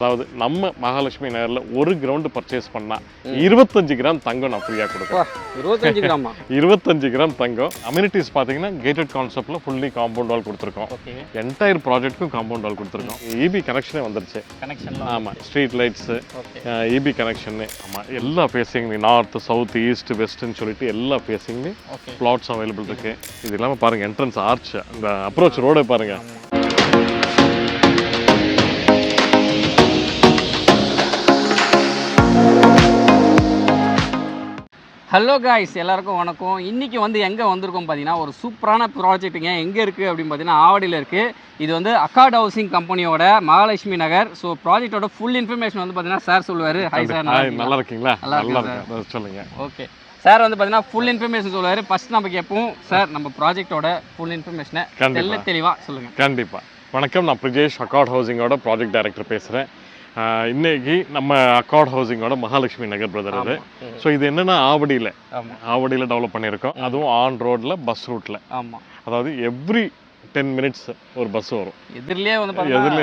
அதாவது நம்ம மகாலட்சுமி நகரில் ஒரு கிரவுண்டு பர்ச்சேஸ் பண்ணால் 25 கிராம் தங்கம் நான் ஃப்ரீயாக கொடுப்பேன். 25 கிராமா? 25 கிராம் தங்கம். அம்யூனிட்டிஸ் பார்த்தீங்கன்னா கேட்டட் கான்செப்டில் ஃபுல்லி காம்பவுண்ட் வால் கொடுத்துருக்கோம். என்டையர் ப்ராஜெக்ட்டுக்கும் காம்பவுண்ட் வால் கொடுத்துருக்கோம். இபி கனெக்ஷனே வந்துருச்சு. ஆமாம், ஸ்ட்ரீட் லைட்ஸு, இபி கனெக்ஷனு, ஆமாம், எல்லா ஃபேஸிங்லையும் நார்த் சவுத் ஈஸ்ட் வெஸ்ட்னு சொல்லிட்டு எல்லா ஃபேஸிங்லையும் பிளாட்ஸ் அவைலபிள் இருக்குது. இது இல்லாமல் பாருங்கள் என்ட்ரன்ஸ் ஆர்ச், அந்த அப்ரோச் ரோடை பாருங்கள். ஹலோ காய்ஸ், எல்லாருக்கும் வணக்கம். இன்றைக்கி எங்கே வந்திருக்கோம் பார்த்தீங்கன்னா, ஒரு சூப்பரான ப்ராஜெக்ட்டுங்க. எங்கே இருக்குது அப்படின்னு பார்த்தீங்கன்னா ஆவடியில் இருக்குது. இது அக்கார்ட் ஹவுசிங் கம்பெனியோட மகாலட்சுமி நகர். ஸோ ப்ராஜெக்டோட ஃபுல் இன்ஃபர்மேஷன் பார்த்தீங்கன்னா சார் சொல்லுவார். ஹாய் சார், நல்லா இருக்கீங்களா? நல்லா இருக்கு, சொல்லுங்கள். ஓகே சார், பார்த்தீங்கன்னா ஃபுல் இன்ஃபர்மேஷன் சொல்லுவார். ஃபஸ்ட் நம்ம கேட்போம் சார், நம்ம ப்ராஜெக்டோட ஃபுல் இன்ஃபர்மேஷனை தெளிவாக சொல்லுங்கள். கண்டிப்பாக. வணக்கம், நான் பிரிஜேஷ், அக்கார்ட் ஹவுசிங்கோட ப்ராஜெக்ட் டைரக்டர் பேசுகிறேன். இன்னைக்கு நம்ம அக்கார்ட் ஹவுசிங்கோட மகாலட்சுமி நகர் பிரதர் இது. ஸோ இது என்னென்னா ஆவடியில் டெவலப் பண்ணியிருக்கோம். அதுவும் ஆன் ரோடில் பஸ் ரூட்டில். ஆமாம், அதாவது எவ்ரி 10 மினிட்ஸ் ஒரு பஸ் வரும். எதிரிலே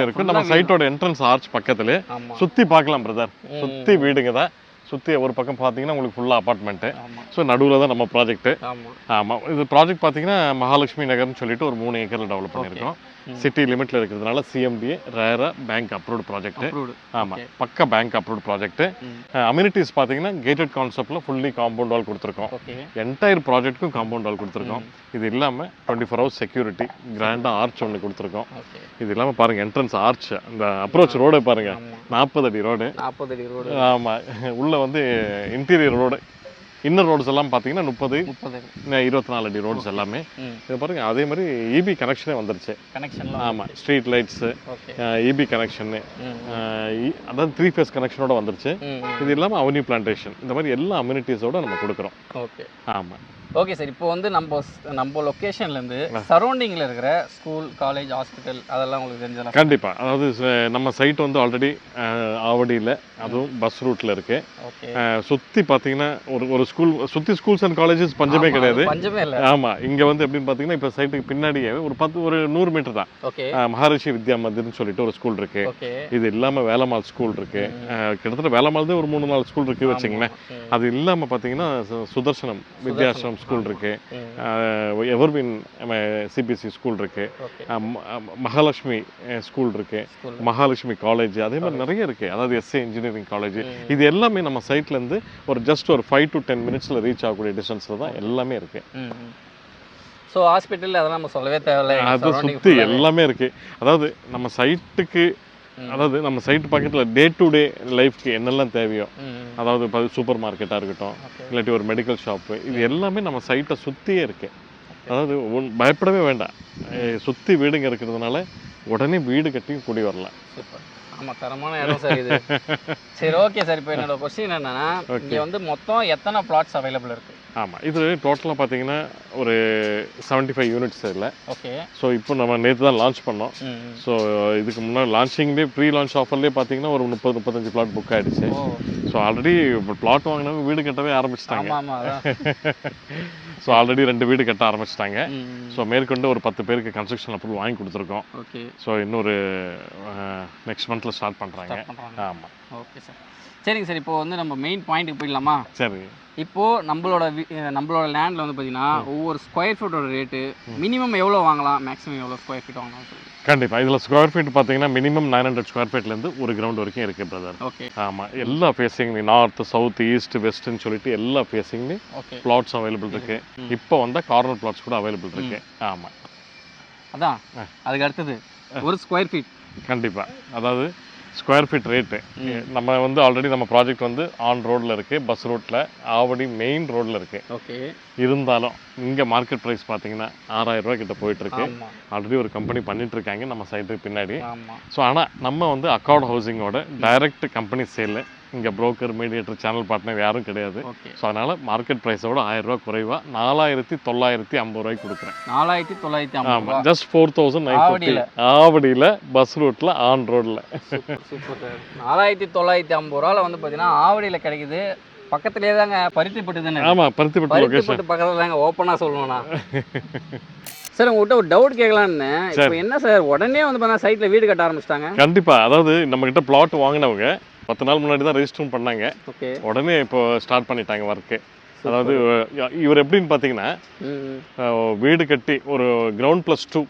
இருக்கும். நம்ம சைட்டோட என்ட்ரன்ஸ் ஆர்ச் பக்கத்துலேயே சுற்றி பார்க்கலாம் பிரதர். சுற்றி வீடுங்க தான். சுற்றி ஒரு பக்கம் பார்த்தீங்கன்னா உங்களுக்கு ஃபுல்லாக அப்பார்ட்மெண்ட்டு. ஸோ நடுவில் தான் நம்ம ப்ராஜெக்ட்டு. ஆமாம், இது ப்ராஜெக்ட் பார்த்தீங்கன்னா மகாலட்சுமி நகர்னு சொல்லிட்டு ஒரு 3 ஏக்கரில் டெவலப் பண்ணியிருக்கோம். சிட்டி லிமிட்டில் இருக்கிறதுனால சிஎம்டிஏ ரேரா பேங்க் அப்ரூவ்டு ப்ராஜெக்ட்டு. ஆமாம், பக்கா பேங்க் அப்ரூவ்டு ப்ராஜெக்ட்டு. அம்யூனிட்டிஸ் பார்த்தீங்கன்னா கேட்டட் கான்செப்டில் ஃபுல்லி காம்பவுண்ட் வால் கொடுத்துருக்கோம். என்டையர் ப்ராஜெக்ட்டுக்கும் காம்பவுண்ட் வால் கொடுத்துருக்கோம். இது இல்லாமல் 24 hours செக்யூரிட்டி, கிராண்டாக ஆர்ச் ஒன்று கொடுத்துருக்கோம். இது இல்லாமல் பாருங்கள் என்ட்ரன்ஸ் ஆர்ச், அந்த அப்ரோச் ரோடை பாருங்கள். 40 அடி ரோடு. ஆமாம், உள்ளே இன்டீரியர் ரோடு, இன்னர் ரோட்ஸ் எல்லாம் பார்த்தீங்கன்னா 30 24 அடி ரோட்ஸ் எல்லாமே. இது பாருங்க, அதே மாதிரி இபி கனெக்ஷனே வந்துருச்சு. ஆமாம், ஸ்ட்ரீட் லைட்ஸு, இபி கனெக்ஷனு, அதாவது 3 phase கனெக்ஷனோட வந்துருச்சு. இது இல்லாமல் அவென்யூ பிளான்டேஷன், இந்த மாதிரி எல்லா அம்யூனிட்டிஸோட நம்ம கொடுக்குறோம். ஆமாம். ஓகே சார், இப்போ நம்ம லொக்கேஷன்லேருந்து சரௌண்டிங்கில் இருக்கிற ஸ்கூல், காலேஜ், ஹாஸ்பிட்டல் அதெல்லாம் உங்களுக்கு தெரிஞ்சலாம்? கண்டிப்பாக. அதாவது நம்ம சைட் ஆல்ரெடி ஆவடியில், அதுவும் பஸ் ரூட்டில் இருக்குது. சுற்றி பார்த்தீங்கன்னா ஒரு ஸ்கூல், சுற்றி ஸ்கூல்ஸ் அண்ட் காலேஜஸ் பஞ்சமே கிடையாது. ஆமாம், இங்கே எப்படின்னு பார்த்தீங்கன்னா இப்போ சைட்டுக்கு பின்னாடியே ஒரு 100 மீட்டர் தான் மகாரிஷி வித்யா மந்திர்னு சொல்லிட்டு ஒரு ஸ்கூல் இருக்குது. இது இல்லாமல் வேலம்மாள் ஸ்கூல் இருக்குது. கிட்டத்தட்ட வேலம்மாள் தான் ஒரு 3-4 ஸ்கூல் இருக்குது வச்சுங்களேன். அது இல்லாமல் பார்த்தீங்கன்னா சுதர்சனம் வித்யாசிரம் ஸ்கூல் இருக்கு, எவர்வின் சிபிஎஸ்சி ஸ்கூல் இருக்கு, மகாலட்சுமி ஸ்கூல் இருக்கு, மகாலட்சுமி காலேஜ், அதே மாதிரி நிறைய இருக்கு. அதாவது எஸ்ஏ இன்ஜினியரிங் காலேஜ். இது எல்லாமே நம்ம சைட்ல இருந்து ஒரு ஜஸ்ட் ஒரு 5 to 10 மினிட்ஸ்ல ரீச் ஆகக்கூடிய டிஸ்டன்ஸ்ல தான் எல்லாமே இருக்கு. ஸோ ஹாஸ்பிட்டல் அதெல்லாம் நம்ம சொல்லவே தேவையில்லை, அதை சுற்றி எல்லாமே இருக்கு. அதாவது நம்ம சைட்டுக்கு, அதாவது நம்ம சைட்டு பக்கத்தில் டே டு டே லைஃப்க்கு என்னெல்லாம் தேவையோ, அதாவது சூப்பர் மார்க்கெட்டாக இருக்கட்டும், இல்லாட்டி ஒரு மெடிக்கல் ஷாப்பு, இது எல்லாமே நம்ம சைட்டை சுற்றியே இருக்குது. அதாவது பயப்படவே வேண்டாம், சுற்றி வீடுங்க இருக்கிறதுனால உடனே வீடு கட்டி குடி வரலாம். ஆமாம், தரமான இடம் சார் இது. சரி, ஓகே சார். இப்போ என்னோட கொஸ்டின் என்னன்னா, இங்கே மொத்தம் எத்தனை பிளாட்ஸ் அவைலபிள் இருக்குது? ஆமாம், இது டோட்டலாக பார்த்தீங்கன்னா ஒரு 75 யூனிட்ஸ் இல்லை. ஓகே. ஸோ இப்போ நம்ம நேற்று தான் லான்ச் பண்ணோம். ஸோ இதுக்கு முன்னாடி லான்ச்சிங்லேயே ப்ரீ லான்ச் ஆஃபர்லேயே பார்த்தீங்கன்னா ஒரு 30-35 பிளாட் புக் ஆகிடுச்சு. ஸோ ஆல்ரெடி பிளாட் வாங்கினவங்க வீடு கட்டவே ஆரம்பிச்சிட்டாங்க. ஸோ ஆல்ரெடி 2 வீடு கட்ட ஆரம்பிச்சிட்டாங்க. ஸோ மேற்கொண்டு ஒரு 10 பேருக்கு கன்ஸ்ட்ரக்ஷன் அப்ரூவல் வாங்கி கொடுத்துருக்கோம். ஓகே. ஸோ இன்னொரு நெக்ஸ்ட் மந்த்தில் ஸ்டார்ட் பண்ணுறாங்க. ஆமாம். Okay sir. சரிங்க சார், இப்போ நம்ம மெயின் பாயிண்ட்டுக்கு போயிடலாமா? சரி. இப்போது நம்மளோட லேண்டில் பார்த்தீங்கன்னா ஒவ்வொரு ஸ்கொயர் ஃபீட்டோட ரேட்டு மினிமம் எவ்வளோ வாங்கலாம், மேக்ஸிமம் எவ்வளோ ஸ்கொயர் ஃபீட் வாங்கலாம் சொல்லி? கண்டிப்பாக. இதில் ஸ்கொயர் ஃபீட் பார்த்தீங்கன்னா மினிமம் 900 ஸ்கொயர் ஃபீட்லேருந்து ஒரு கிரவுண்ட் வரைக்கும் இருக்குது பிரதர். ஓகே. ஆமாம், எல்லா ஃபேஸிங்லையும் நார்த் சவுத் ஈஸ்ட் வெஸ்ட்னு சொல்லிட்டு எல்லா ஃபேஸிங்லையும் பிளாட்ஸ் அவைலபிள் இருக்குது. இப்போ கார்னர் பிளாட்ஸ் கூட அவைலபிள் இருக்குது. ஆமாம், அதான் அதுக்கு அடுத்தது ஒரு ஸ்கொயர் ஃபீட். கண்டிப்பாக. அதாவது ஸ்கொயர் ஃபீட் ரேட்டு நம்ம ஆல்ரெடி நம்ம ப்ராஜெக்ட் ஆன் ரோடில் இருக்குது, பஸ் ரூட்டில், ஆவடி மெயின் ரோடில் இருக்குது. ஓகே. இருந்தாலும் இங்கே மார்க்கெட் ப்ரைஸ் பார்த்தீங்கன்னா 6000 ரூபா கிட்ட போயிட்டுருக்கு. ஆல்ரெடி ஒரு கம்பெனி பண்ணிகிட்ருக்காங்க நம்ம சைட்டுக்கு பின்னாடி. ஸோ ஆனால் நம்ம அக்கார்ட் ஹவுசிங்கோட டைரக்ட் கம்பெனி சேலு, இங்கே புரோக்கர், மீடியேட்டர், சேனல் பார்ட்னர் யாரும் கிடையாது. ஸோ அதனால் மார்க்கெட் ப்ரைஸோட 1000 ரூபா குறைவாக 4950 ரூபாய்க்கு கொடுக்குறேன். 4950. ஆமாம், ஜஸ்ட் 4950 ஆவடியில் பஸ் ரூட்டில் ஆன் ரோடில். சூப்பர். 4950 ரூபாவில் பார்த்தீங்கன்னா ஆவடியில் கிடைக்குது. பக்கத்துலேயே தாங்க பருத்திப்பட்டு தானே. ஆமாம், பருத்திப்பட்டு லொகேஷன் பருத்திப்பட்டு பக்கத்தில் தாங்க, ஓப்பனாக சொல்லணும்னா. சார் உங்கள்கிட்ட ஒரு டவுட் கேட்கலான்னு. இப்போ என்ன சார் உடனே வந்து பார்த்தா சைட்டில் வீடு கட்ட ஆரம்பிச்சிட்டாங்க? கண்டிப்பாக. அதாவது நம்மக்கிட்ட பிளாட் வாங்கினவங்க 10 நாள் முன்னாடி தான் ரெஜிஸ்டர் பண்ணாங்க. ஓகே. உடனே இப்போ ஸ்டார்ட் பண்ணிட்டாங்க ஒர்க்கு. அதாவது இவர் எப்படின்னு பார்த்தீங்கன்னா, வீடு கட்டி ஒரு கிரவுண்ட் +2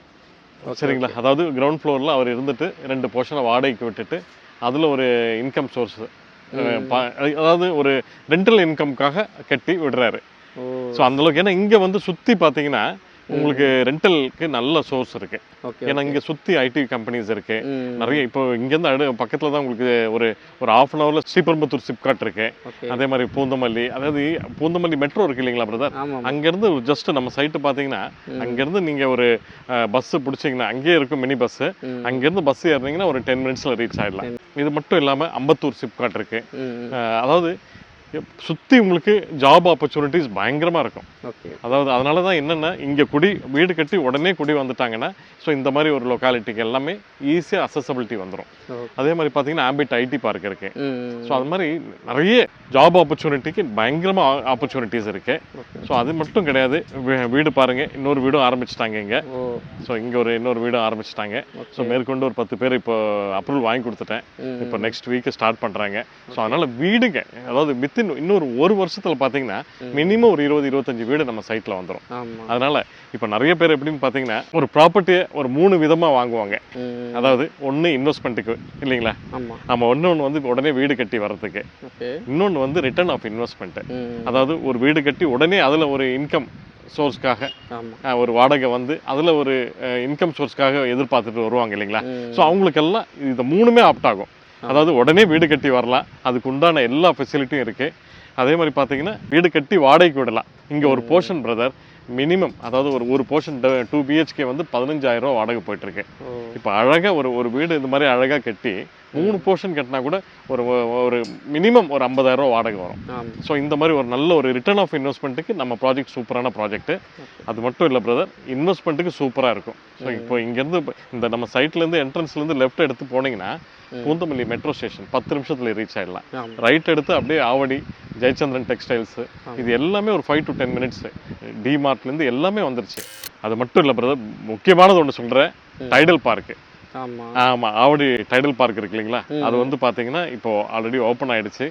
சரிங்களா. அதாவது கிரவுண்ட் ஃப்ளோரில் அவர் இருந்துட்டு 2 போர்ஷனை வாடகைக்கு விட்டுட்டு அதில் ஒரு இன்கம் சோர்ஸ், அதாவது ஒரு ரெண்டல் இன்கம்காக கட்டி விடுறாரு. ஸோ அந்தளவுக்கு, ஏன்னா இங்கே வந்து சுற்றி பார்த்தீங்கன்னா உங்களுக்கு ரெண்டலுக்கு நல்ல சோர்ஸ் இருக்கு. ஏன்னா இங்கே சுற்றி ஐடி கம்பெனிஸ் இருக்கு நிறைய. இப்போ இங்கேருந்து பக்கத்தில் தான் உங்களுக்கு ஒரு 1/2 அன் ஹவரில் ஸ்ரீபெரும்புத்தூர் சிப்காட் இருக்கு. அதே மாதிரி பூந்தமல்லி, அதாவது பூந்தமல்லி மெட்ரோ இருக்கு இல்லைங்களா பிரதர், அங்கேருந்து ஜஸ்ட் நம்ம சைட்டு பார்த்தீங்கன்னா அங்கேருந்து நீங்கள் ஒரு பஸ்ஸு பிடிச்சிங்கன்னா அங்கேயே இருக்கும் மினி பஸ்ஸு. அங்கேருந்து பஸ் ஏறினீங்கன்னா ஒரு 10 மினிட்ஸில் ரீச் ஆகிடலாம். இது மட்டும் இல்லாமல் அம்பத்தூர் சிப்காட் இருக்கு. அதாவது சுற்றி உங்களுக்கு ஜாப் ஆப்பர்ச்சுனிட்டிஸ் பயங்கரமாக இருக்கும். அதாவது அதனால தான் என்னென்னா இங்கே வீடு கட்டி உடனே குடி வந்துட்டாங்கன்னா ஸோ இந்த மாதிரி ஒரு லொக்காலிட்டிக்கு எல்லாமே ஈஸியாக அசசபிலிட்டி வந்துடும். அதே மாதிரி பார்த்தீங்கன்னா ஆம்பிட் ஐடி பார்க் இருக்கு. ஸோ அது மாதிரி நிறைய ஜாப் ஆப்பர்ச்சுனிட்டிக்கு பயங்கரமாக ஆப்பர்ச்சுனிட்டிஸ் இருக்கு. ஸோ அது மட்டும் கிடையாது, வீடு பாருங்க, இன்னொரு வீடும் ஆரம்பிச்சிட்டாங்க இங்கே. ஸோ இங்கே இன்னொரு வீடும் ஆரம்பிச்சிட்டாங்க. ஸோ மேற்கொண்டு ஒரு 10 பேர் இப்போ அப்ரூவல் வாங்கி கொடுத்துட்டேன். இப்போ நெக்ஸ்ட் வீக் ஸ்டார்ட் பண்ணுறாங்க. ஸோ அதனால வீடுங்க, அதாவது இன்னொரு 1 வருஷத்துல பாத்தீங்கன்னா மினிமம் ஒரு 20-25 வீடு நம்ம சைட்ல வந்துடும். அதனால இப்ப நிறைய பேர் எப்படின்னு பாத்தீங்கன்னா ஒரு ப்ராப்பர்ட்டியை ஒரு 3 விதமா வாங்குவாங்க. அதாவது ஒன்னு இன்வெஸ்ட்மெண்ட்டுக்கு இல்லைங்களா, நம்ம ஒன்னு வந்து உடனே வீடு கட்டி வர்றதுக்கு, இன்னொன்னு வந்து ரிட்டர்ன் ஆஃப் இன்வெஸ்ட்மெண்ட். அதாவது ஒரு வீடு கட்டி உடனே அதுல ஒரு இன்கம் சோர்ஸ்க்காக ஒரு வாடகை வந்து அதுல ஒரு இன்கம் சோர்ஸ்க்காக எதிர்பார்த்துட்டு வருவாங்க இல்லைங்களா. ஸோ அவங்களுக்கெல்லாம் இது 3மே ஆப்ட் ஆகும். அதாவது உடனே வீடு கட்டி வரலாம், அதுக்கு உண்டான எல்லா ஃபெசிலிட்டியும் இருக்குது. அதே மாதிரி பார்த்தீங்கன்னா வீடு கட்டி வாடகைக்கு விடலாம். இங்கே ஒரு போர்ஷன் பிரதர் மினிமம், அதாவது ஒரு போர்ஷன் 2 BHK வந்து 15,000 ரூபா வாடகை போயிட்டுருக்கு. இப்போ அழகாக ஒரு வீடு இந்த மாதிரி அழகாக கட்டி 3 போர்ஷன் கட்டினா கூட ஒரு மினிமம் ஒரு 50,000 ரூபா வாடகை வரும். ஸோ இந்த மாதிரி ஒரு நல்ல ஒரு ரிட்டர்ன் ஆஃப் இன்வெஸ்ட்மெண்ட்டுக்கு நம்ம ப்ராஜெக்ட் சூப்பரான ப்ராஜெக்ட். அது மட்டும் இல்லை பிரதர், இன்வெஸ்ட்மெண்ட்டுக்கு சூப்பராக இருக்கும். ஸோ இப்போ இங்கேருந்து இந்த நம்ம சைட்லேருந்து என்ட்ரன்ஸ்லேருந்து லெஃப்ட் எடுத்து போனீங்கன்னா பூந்தமல்லி மெட்ரோ ஸ்டேஷன் 10 நிமிஷத்துல ரீச் ஆயிடலாம். ரைட் எடுத்து அப்படியே ஆவடி, ஜெயச்சந்திரன் டெக்ஸ்டைல்ஸ், இது எல்லாமே ஒரு 5 to 10 மினிட்ஸ். டிமார்ட்லேருந்து எல்லாமே வந்துருச்சு. அது மட்டும் இல்லை பிரதர், முக்கியமானது ஒன்று சொல்கிறேன், டைடல் பார்க்கு. ஆமாம், ஆவடி டைடல் பார்க் இருக்கு இல்லைங்களா, அது வந்து பார்த்தீங்கன்னா இப்போ ஆல்ரெடி ஓப்பன் ஆயிடுச்சு.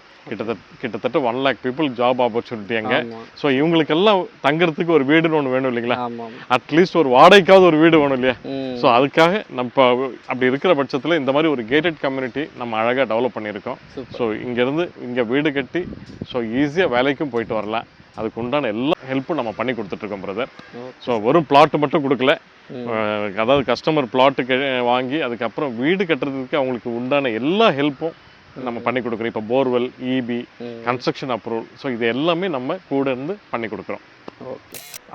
கிட்டத்தட்ட 1 lakh பீப்புள் ஜாப் ஆப்பர்ச்சுனிட்டி அங்கே. ஸோ இவங்களுக்கெல்லாம் தங்குறதுக்கு ஒரு வீடுன்னு ஒன்று வேணும் இல்லைங்களா, அட்லீஸ்ட் ஒரு வாடகைக்காவது ஒரு வீடு வேணும் இல்லையா. ஸோ அதுக்காக நம்ம அப்படி இருக்கிற பட்சத்தில் இந்த மாதிரி ஒரு கேட்டட் கம்யூனிட்டி நம்ம அழகாக டெவலப் பண்ணியிருக்கோம். ஸோ இங்கே வீடு கட்டி ஸோ ஈஸியாக வேலைக்கும் போயிட்டு வரலாம். அதுக்கு உண்டான எல்லா ஹெல்ப்பும் நம்ம பண்ணி கொடுத்துட்ருக்கோம் பிரதர். ஸோ வெறும் பிளாட்டு மட்டும் கொடுக்கல, அதாவது கஸ்டமர் பிளாட்டுக்கு வாங்கி அதுக்கப்புறம் வீடு கட்டுறதுக்கு அவங்களுக்கு உண்டான எல்லா ஹெல்ப்பும் நம்ம பண்ணி கொடுக்குறோம். இப்போ borewell, EB, construction approval, so இது எல்லாமே நம்ம கூட இருந்து பண்ணி கொடுக்குறோம்.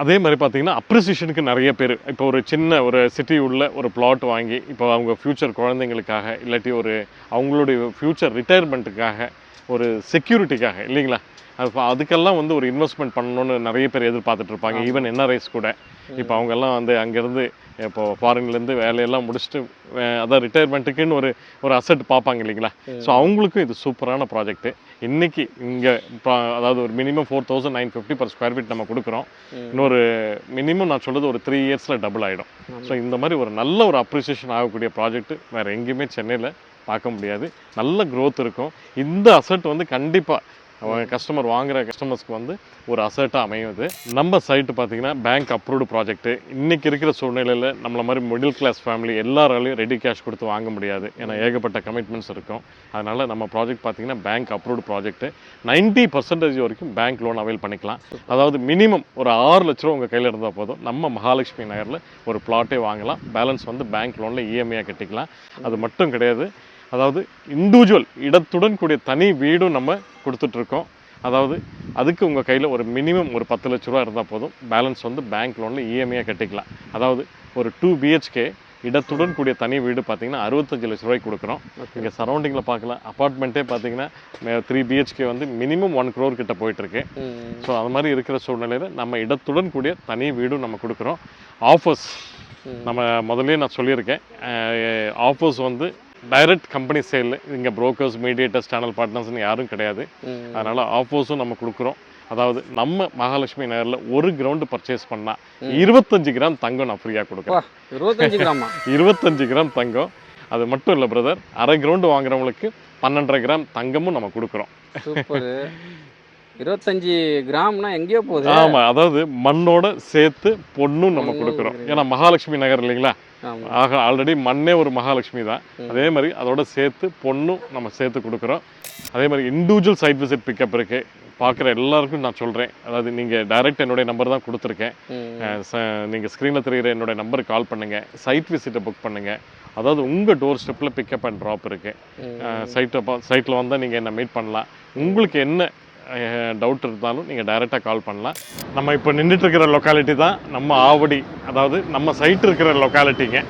அதே மாதிரி பார்த்தீங்கன்னா அப்ரிசியேஷனுக்கு நிறைய பேர் இப்போ ஒரு சின்ன ஒரு சிட்டி உள்ள ஒரு பிளாட் வாங்கி இப்போ அவங்க ஃப்யூச்சர் குழந்தைங்களுக்காக இல்லாட்டி ஒரு அவங்களுடைய ஃப்யூச்சர் ரிட்டையர்மெண்ட்டுக்காக ஒரு செக்யூரிட்டிக்காக இல்லைங்களா, அதுக்கெல்லாம் வந்து ஒரு இன்வெஸ்ட்மெண்ட் பண்ணணும்னு நிறைய பேர் எதிர்பார்த்துட்டு இருப்பாங்க. ஈவன் NRIs கூட இப்போ அவங்கெல்லாம் வந்து அங்கேருந்து இப்போ ஃபாரின்லேருந்து வேலையெல்லாம் முடிச்சுட்டு அதான் ரிட்டையர்மெண்ட்டுக்குன்னு ஒரு அசெட் பார்ப்பாங்க இல்லைங்களா. ஸோ அவங்களுக்கும் இது சூப்பரான ப்ராஜெக்ட்டு. இன்றைக்கி இங்கே அதாவது ஒரு மினிமம் 4,950 per square feet நம்ம கொடுக்குறோம். இன்னொரு மினிமம் நான் சொல்கிறது ஒரு 3 இயர்ஸில் டபுள் ஆகிடும். ஸோ இந்த மாதிரி ஒரு நல்ல ஒரு அப்ரிசியேஷன் ஆகக்கூடிய ப்ராஜெக்ட்டு வேறு எங்கேயுமே சென்னையில் பார்க்க முடியாது. நல்ல க்ரோத் இருக்கும். இந்த அசெட் வந்து கண்டிப்பாக கஸ்டமர் வாங்குகிற கஸ்டமர்ஸ்க்கு வந்து ஒரு அசெட்டாக அமையுது. நம்ம சைட்டு பார்த்திங்கன்னா பேங்க் அப்ரூவ்டு ப்ராஜெக்ட்டு. இன்றைக்கி இருக்கிற சூழ்நிலையில் நம்மள மாதிரி மிடில் கிளாஸ் ஃபேமிலி எல்லாராலையும் ரெடி கேஷ் கொடுத்து வாங்க முடியாது, ஏன்னா ஏகப்பட்ட கமிட்மெண்ட்ஸ் இருக்கும். அதனால் நம்ம ப்ராஜெக்ட் பார்த்திங்கன்னா பேங்க் அப்ரூவ்டு ப்ராஜெக்ட்டு. 90% வரைக்கும் பேங்க் லோன் அவைல் பண்ணிக்கலாம். அதாவது மினிமம் ஒரு 6 லட்ச ரூபா உங்கள் கையில் இருந்தால் போதும், நம்ம மகாலட்சுமி நகரில் ஒரு பிளாட்டே வாங்கலாம். பேலன்ஸ் வந்து பேங்க் லோனில் EMI கட்டிக்கலாம். அது மட்டும் கிடையாது, அதாவது இண்டிவிஜுவல் இடத்துடன் கூடிய தனி வீடும் நம்ம கொடுத்துட்ருக்கோம். அதாவது அதுக்கு உங்கள் கையில் ஒரு மினிமம் ஒரு 10 லட்ச ரூபா இருந்தால் போதும், பேலன்ஸ் வந்து பேங்க் லோனில் EMI கட்டிக்கலாம். அதாவது ஒரு 2 BHK இடத்துடன் கூடிய தனி வீடு பார்த்தீங்கன்னா 65 லட்ச ரூபாய்க்கு கொடுக்குறோம். இங்கே சரௌண்டிங்கில் பார்க்கலாம், அப்பார்ட்மெண்ட்டே பார்த்தீங்கன்னா 3 BHK வந்து மினிமம் 1 crore கிட்ட போயிட்டுருக்கு. ஸோ அது மாதிரி இருக்கிற சூழ்நிலையில் நம்ம இடத்துடன் கூடிய தனி வீடும் நம்ம கொடுக்குறோம். ஆஃபர்ஸ் நம்ம முதல்ல நான் சொல்லியிருக்கேன், ஆஃபர்ஸ் வந்து டைரக்ட் கம்பெனி சேல். இங்கே புரோக்கர்ஸ், மீடியேட்டர்ஸ், சேனல் பார்ட்னர்ஸ்னு யாரும் கிடையாது. அதனால் ஆஃபர்ஸும் நம்ம கொடுக்குறோம். அதாவது நம்ம மகாலட்சுமி நகரில் 1 கிரவுண்டு பர்ச்சேஸ் பண்ணால் 25 கிராம் தங்கம் நான் ஃப்ரீயாக கொடுக்குறேன். 25 கிராம் தங்கம். அது மட்டும் இல்லை பிரதர், அரை கிரவுண்டு வாங்குறவங்களுக்கு 12.5 கிராம் தங்கமும் நம்ம கொடுக்குறோம். 25 கிராம்னா எங்கேயோ போகுது. ஆமாம், அதாவது மண்ணோட சேர்த்து பொண்ணும் நம்ம கொடுக்குறோம். ஏன்னா மகாலட்சுமி நகர் இல்லைங்களா, ஆல்ரெடி மண்ணே ஒரு மகாலட்சுமி தான். அதே மாதிரி அதோட சேர்த்து பொண்ணும் நம்ம சேர்த்து கொடுக்குறோம். அதே மாதிரி இண்டிவிஜுவல் சைட் விசிட் பிக்கப் இருக்குது. பார்க்குற எல்லாருக்கும் நான் சொல்கிறேன், அதாவது நீங்கள் டைரெக்ட் என்னுடைய நம்பர் தான் கொடுத்துருக்கேன். நீங்கள் ஸ்க்ரீனில் தெரிகிற என்னுடைய நம்பருக்கு கால் பண்ணுங்கள், சைட் விசிட்டை புக் பண்ணுங்கள். அதாவது உங்கள் டோர் ஸ்டெப்பில் பிக்கப் அண்ட் ட்ராப் இருக்குது. சைட்டில் வந்தால் நீங்கள் என்ன மீட் பண்ணலாம். உங்களுக்கு என்ன டவுட் இருந்தாலும் நீங்கள் டைரெக்டாக கால் பண்ணலாம். நம்ம இப்போ நின்றுட்டுருக்கிற லொக்காலிட்டி தான் நம்ம ஆவடி, அதாவது நம்ம சைட் இருக்கிற லொக்காலிட்டிங்க.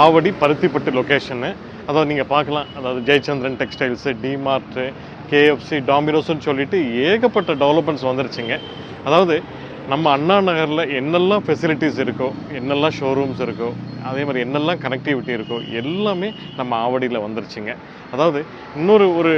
ஆவடி பருத்திப்பட்டு லொக்கேஷனு. அதாவது நீங்கள் பார்க்கலாம், அதாவது ஜெயச்சந்திரன் டெக்ஸ்டைல்ஸு, டிமார்ட்டு, கேஎஃப்சி, டாமினோஸ்ன்னு சொல்லிட்டு ஏகப்பட்ட டெவலப்மெண்ட்ஸ் வந்துருச்சுங்க. அதாவது நம்ம அண்ணா நகரில் என்னெல்லாம் ஃபெசிலிட்டிஸ் இருக்கோ, என்னெல்லாம் ஷோரூம்ஸ் இருக்கோ, அதே மாதிரி என்னெல்லாம் கனெக்டிவிட்டி இருக்கோ எல்லாமே நம்ம ஆவடியில் வந்துருச்சுங்க. அதாவது இன்னொரு ஒரு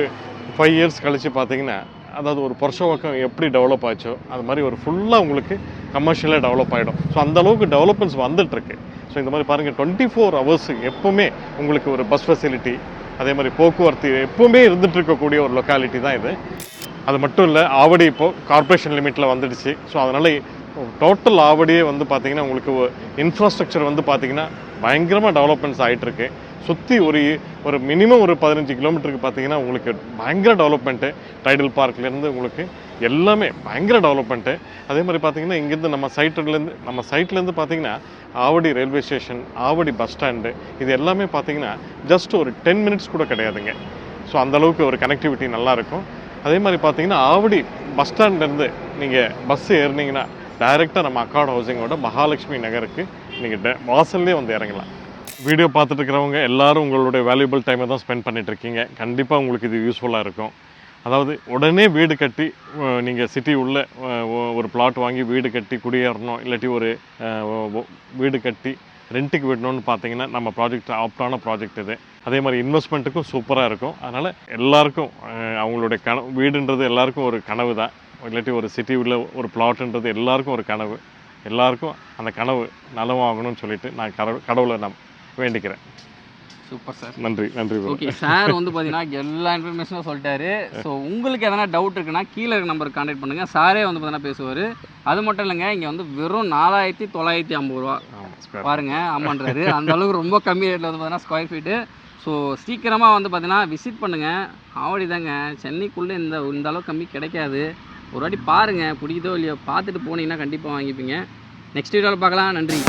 5 இயர்ஸ் கழித்து பார்த்தீங்கன்னா, அதாவது ஒரு புருஷவாக்கம் எப்படி டெவலப் ஆச்சோ அது மாதிரி ஒரு ஃபுல்லாக உங்களுக்கு கமர்ஷியலாக டெவலப் ஆகிடும். ஸோ அந்தளவுக்கு டெவலப்மெண்ட்ஸ் வந்துட்டுருக்கு. ஸோ இந்த மாதிரி பாருங்கள், 24 ஹவர்ஸ் எப்போவுமே உங்களுக்கு ஒரு பஸ் ஃபெசிலிட்டி, அதே மாதிரி போக்குவரத்து எப்போவுமே இருந்துகிட்டு இருக்கக்கூடிய ஒரு லொக்காலிட்டி தான் இது. அது மட்டும் இல்லை, ஆவடி இப்போது கார்ப்பரேஷன் லிமிட்டில் வந்துடுச்சு. ஸோ அதனால் டோட்டல் ஆவடியே வந்து பார்த்திங்கன்னா உங்களுக்கு இன்ஃப்ராஸ்ட்ரக்சர் வந்து பார்த்திங்கன்னா பயங்கரமாக டெவலப்மெண்ட்ஸ் ஆகிட்டுருக்கு. சுற்றி ஒரு மினிமம் ஒரு 15 கிலோமீட்டருக்கு பார்த்தீங்கன்னா உங்களுக்கு பயங்கர டெவலப்மெண்ட்டு. டைடல் பார்க்லேருந்து உங்களுக்கு எல்லாமே பயங்கர டெவலப்மெண்ட்டு. அதே மாதிரி பார்த்தீங்கன்னா இங்கேருந்து நம்ம சைட்லேருந்து பார்த்தீங்கன்னா Avadi railway station, Avadi bus stand, இது எல்லாமே பார்த்தீங்கன்னா ஜஸ்ட் ஒரு 10 மினிட்ஸ் கூட கிடையாதுங்க. ஸோ அந்தளவுக்கு ஒரு கனெக்டிவிட்டி நல்லாயிருக்கும். அதே மாதிரி பார்த்தீங்கன்னா ஆவடி பஸ் ஸ்டாண்ட்லேருந்து நீங்கள் பஸ் ஏறினீங்கன்னா டைரெக்டாக நம்ம அக்கார்ட் ஹவுசிங்கோட மகாலட்சுமி நகருக்கு நீங்கள் வாசல்லே வந்து இறங்கலாம். வீடியோ பார்த்துட்டு இருக்கிறவங்க எல்லாரும் உங்களுடைய வேல்யூபிள் டைமை தான் ஸ்பெண்ட் பண்ணிகிட்ருக்கீங்க. கண்டிப்பாக உங்களுக்கு இது யூஸ்ஃபுல்லாக இருக்கும். அதாவது உடனே வீடு கட்டி நீங்கள் சிட்டி உள்ள ஒரு பிளாட் வாங்கி வீடு கட்டி குடியேறணும், இல்லாட்டி ஒரு வீடு கட்டி ரெண்ட்டுக்கு விடணும்னு பார்த்தீங்கன்னா நம்ம ப்ராஜெக்ட் ஆப்டான ப்ராஜெக்ட் இது. அதே மாதிரி இன்வெஸ்ட்மெண்ட்டுக்கும் சூப்பராக இருக்கும். அதனால் எல்லாருக்கும் அவங்களுடைய வீடுன்றது எல்லாருக்கும் ஒரு கனவு தான். இல்லாட்டி ஒரு சிட்டி உள்ள ஒரு பிளாட்ன்றது எல்லாருக்கும் ஒரு கனவு. எல்லாருக்கும் அந்த கனவு நலமாகணும்னு சொல்லிட்டு நான் கடவுளை நான் வேண்டிக்கிறேன். சூப்பர் சார், நன்றி. ஓகே சார், வந்து பார்த்தீங்கன்னா எல்லா இன்ஃபர்மேஷனும் சொல்லிட்டாரு. ஸோ உங்களுக்கு எதனா டவுட் இருக்குன்னா கீழே இருக்க நம்பருக்கு கான்டாக்ட் பண்ணுங்கள். சாரே வந்து பார்த்தீங்கன்னா பேசுவார். அது மட்டும் இல்லைங்க, இங்கே வந்து வெறும் 4950 ரூபா பாருங்கள் ஆமான்றாரு. அந்த அளவுக்கு ரொம்ப கம்மி ரேட்டில் வந்து பார்த்தீங்கன்னா ஸ்கொயர் ஃபீட்டு. ஸோ சீக்கிரமாக வந்து பார்த்தீங்கன்னா விசிட் பண்ணுங்கள். ஆவடி தாங்க, சென்னைக்குள்ளே இந்த அளவுக்கு கம்மி கிடைக்காது. ஒரு வாட்டி பாருங்கள், பிடிக்குதோ இல்லையோ பார்த்துட்டு போனீங்கன்னா கண்டிப்பாக வாங்கிப்பீங்க. நெக்ஸ்ட் வீடியோவில் பார்க்கலாம். நன்றி.